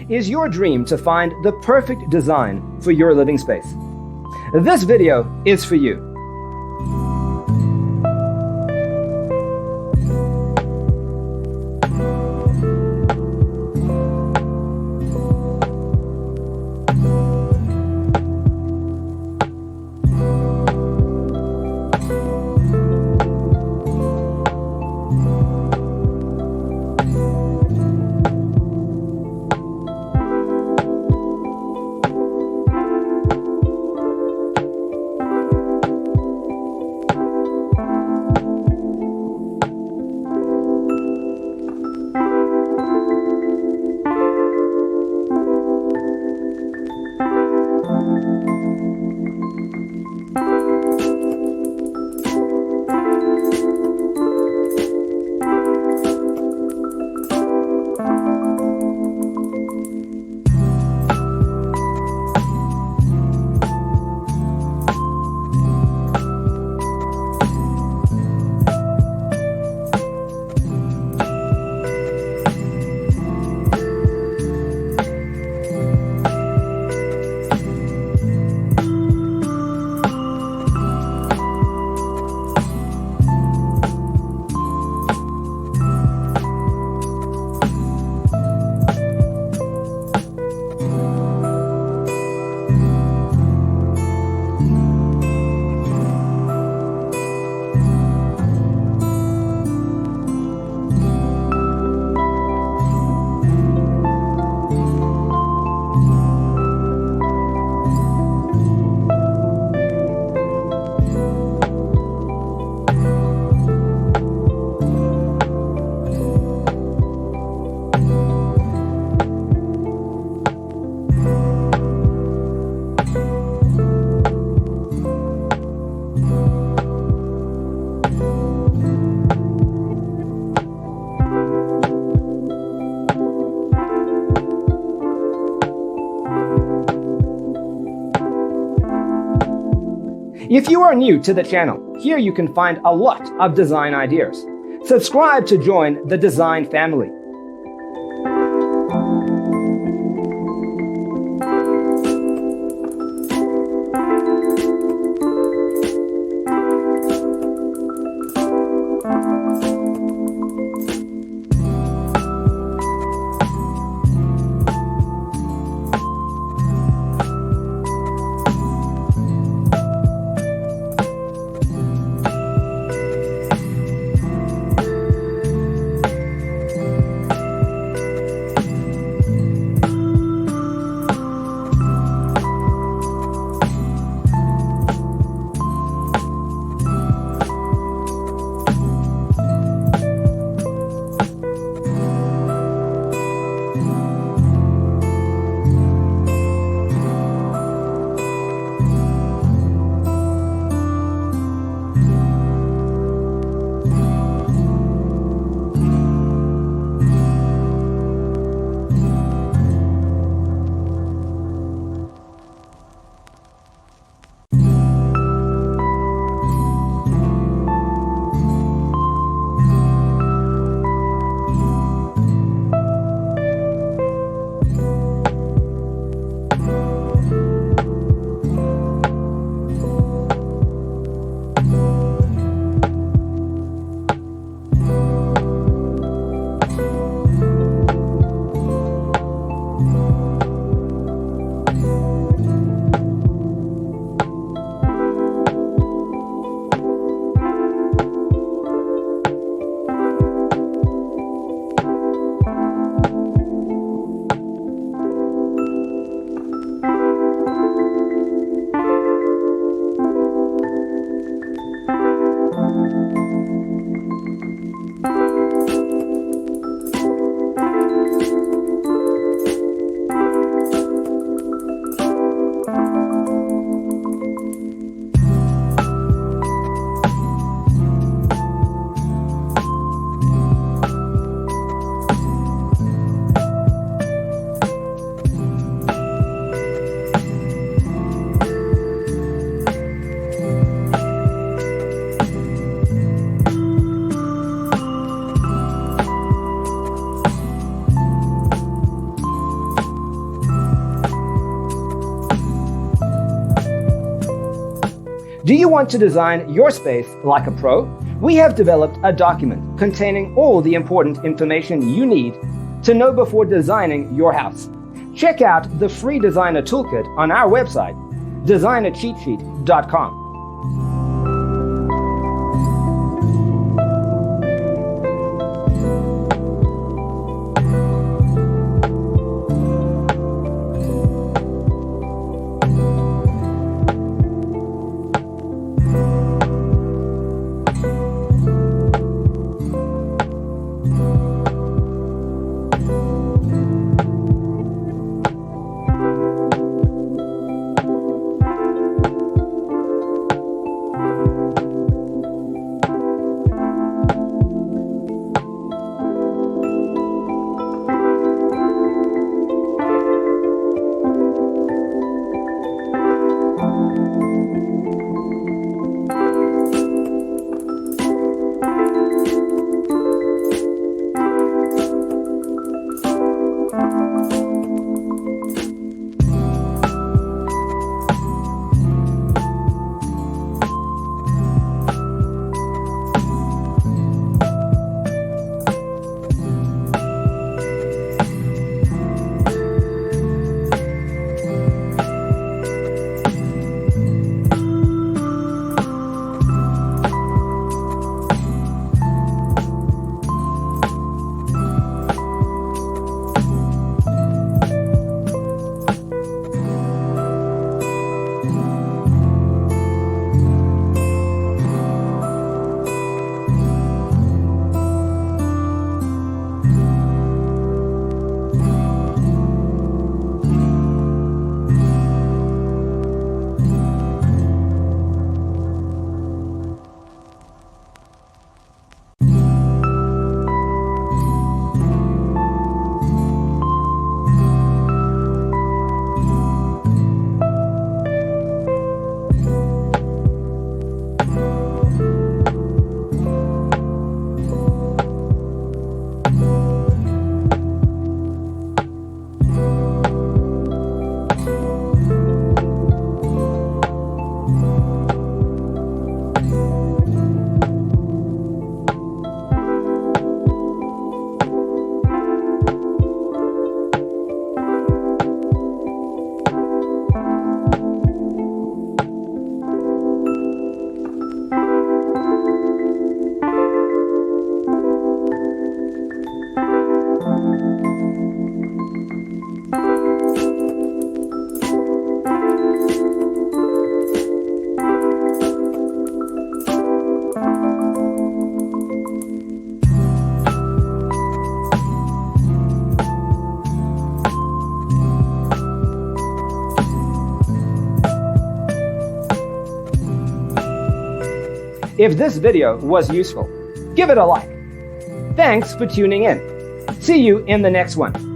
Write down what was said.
is your dream to find the perfect design for your living space? This video is for you. If you are new to the channel, here you can find a lot of design ideas. Subscribe to join the design family. Do you want to design your space like a pro? We have developed a document containing all the important information you need to know before designing your house. Check out the free designer toolkit on our website, designercheatsheet.com. If this video was useful, give it a like. Thanks for tuning in. See you in the next one.